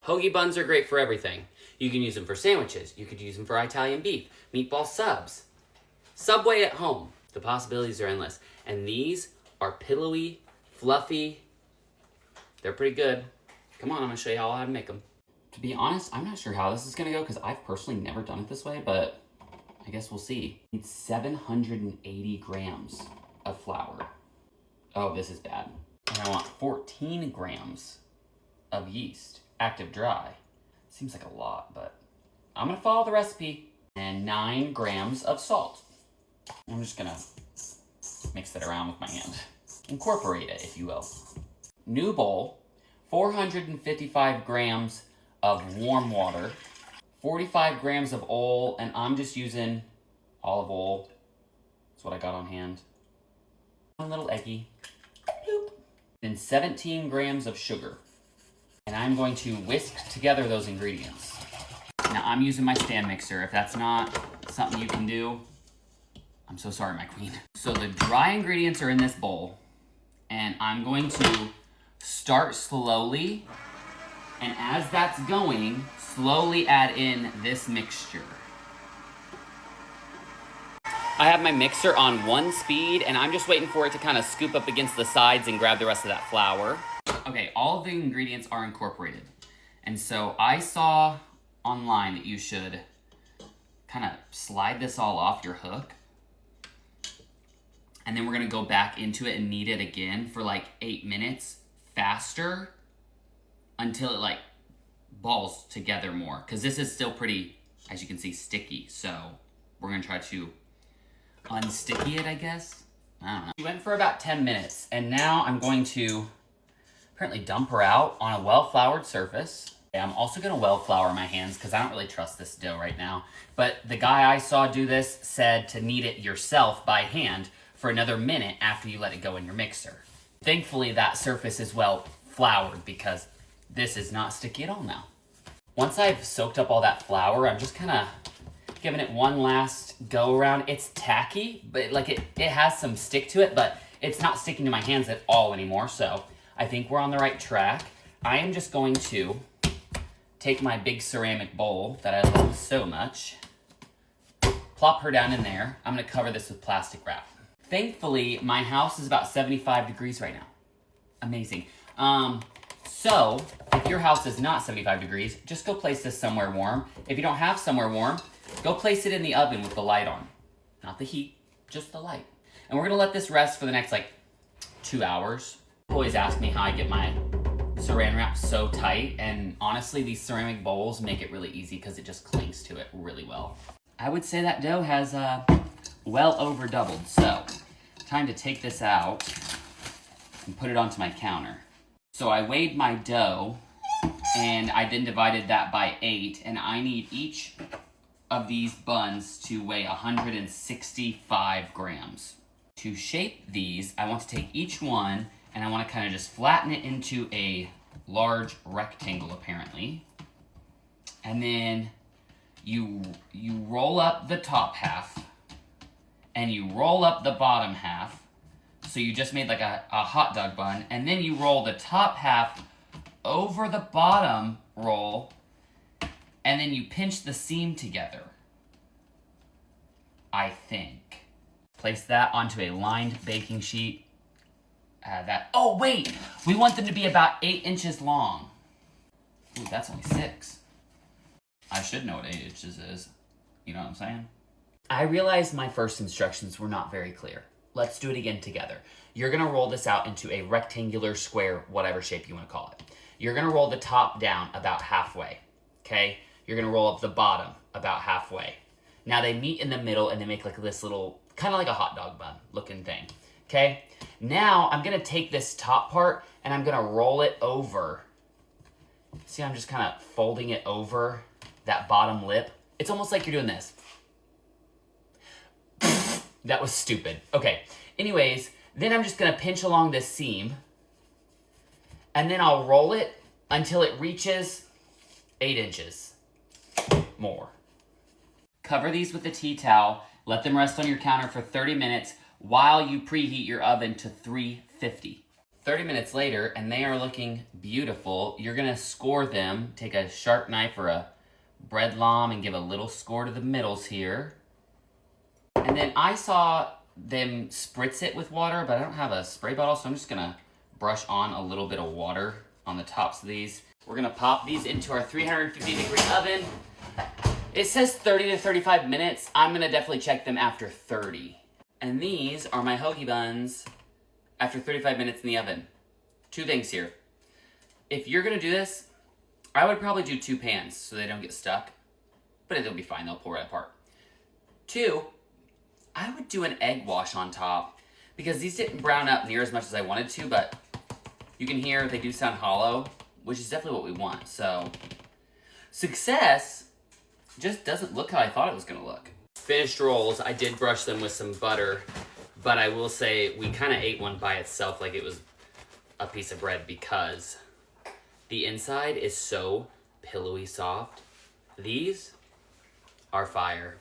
Hoagie buns are great for everything. You can use them for sandwiches. You could use them for Italian beef, meatball subs. Subway at home. The possibilities are endless. And these are pillowy, fluffy. They're pretty good. Come on, I'm gonna show you how to make them. To be honest, I'm not sure how this is gonna go because I've personally never done it this way, but I guess we'll see. Need 780 grams of flour. Oh, this is bad. And I want 14 grams of yeast, active dry. Seems like a lot, but I'm gonna follow the recipe. And 9 grams of salt. I'm just gonna mix that around with my hand. Incorporate it, if you will. New bowl, 455 grams of warm water, 45 grams of oil, and I'm just using olive oil. That's what I got on hand. One little eggy. Bloop. Then 17 grams of sugar. And I'm going to whisk together those ingredients. Now I'm using my stand mixer. If that's not something you can do, I'm so sorry, my queen. So the dry ingredients are in this bowl, and I'm going to start slowly, and as that's going, slowly add in this mixture. I have my mixer on 1 speed, and I'm just waiting for it to kind of scoop up against the sides and grab the rest of that flour. Okay, all of the ingredients are incorporated. And so I saw online that you should kind of slide this all off your hook. And then we're gonna go back into it and knead it again for like 8 minutes faster until it like balls together more. Cause this is still pretty, as you can see, sticky. So we're gonna try to unsticky it, I guess. I don't know. She went for about 10 minutes, and now I'm going to apparently dump her out on a well-floured surface. I'm also gonna well flour my hands because I don't really trust this dough right now. But the guy I saw do this said to knead it yourself by hand for another minute after you let it go in your mixer. Thankfully that surface is well floured because this is not sticky at all now. Once I've soaked up all that flour, I'm just kind of giving it one last go around. It's tacky, but like it has some stick to it, but it's not sticking to my hands at all anymore. So I think we're on the right track. I am just going to take my big ceramic bowl that I love so much, plop her down in there. I'm gonna cover this with plastic wrap. Thankfully, my house is about 75 degrees right now. Amazing. So if your house is not 75 degrees, just go place this somewhere warm. If you don't have somewhere warm, go place it in the oven with the light on. Not the heat, just the light. And we're gonna let this rest for the next like 2 hours. Always ask me how I get my saran wrap so tight, and honestly these ceramic bowls make it really easy because it just clings to it really well. I would say that dough has well over doubled, so time to take this out and put it onto my counter. So I weighed my dough and I then divided that by 8, and I need each of these buns to weigh 165 grams. To shape these, I want to take each one and I want to kind of just flatten it into a large rectangle, apparently. And then you roll up the top half and you roll up the bottom half. So you just made like a hot dog bun, and then you roll the top half over the bottom roll, and then you pinch the seam together, I think. Place that onto a lined baking sheet. Oh wait, we want them to be about 8 inches long. Ooh, that's only 6. I should know what 8 inches is. You know what I'm saying? I realized my first instructions were not very clear. Let's do it again together. You're gonna roll this out into a rectangular, square, whatever shape you wanna call it. You're gonna roll the top down about halfway, okay? You're gonna roll up the bottom about halfway. Now they meet in the middle and they make like this little, kind of like a hot dog bun looking thing, okay? Now I'm gonna take this top part and I'm gonna roll it over. See, I'm just kind of folding it over that bottom lip. It's almost like you're doing this. That was stupid. Okay, anyways, then I'm just gonna pinch along this seam, and then I'll roll it until it reaches 8 inches more. Cover these with a tea towel, let them rest on your counter for 30 minutes while you preheat your oven to 350. 30 minutes later, and they are looking beautiful. You're gonna score them. Take a sharp knife or a bread lom and give a little score to the middles here. And then I saw them spritz it with water, but I don't have a spray bottle, so I'm just gonna brush on a little bit of water on the tops of these. We're gonna pop these into our 350-degree oven. It says 30 to 35 minutes. I'm gonna definitely check them after 30. And these are my hoagie buns after 35 minutes in the oven. Two things here. If you're gonna do this, I would probably do 2 pans so they don't get stuck, but it'll be fine, they'll pull right apart. 2, I would do an egg wash on top because these didn't brown up near as much as I wanted to, but you can hear they do sound hollow, which is definitely what we want. So, success just doesn't look how I thought it was gonna look. Finished rolls, I did brush them with some butter, but I will say we kind of ate one by itself like it was a piece of bread because the inside is so pillowy soft. These are fire.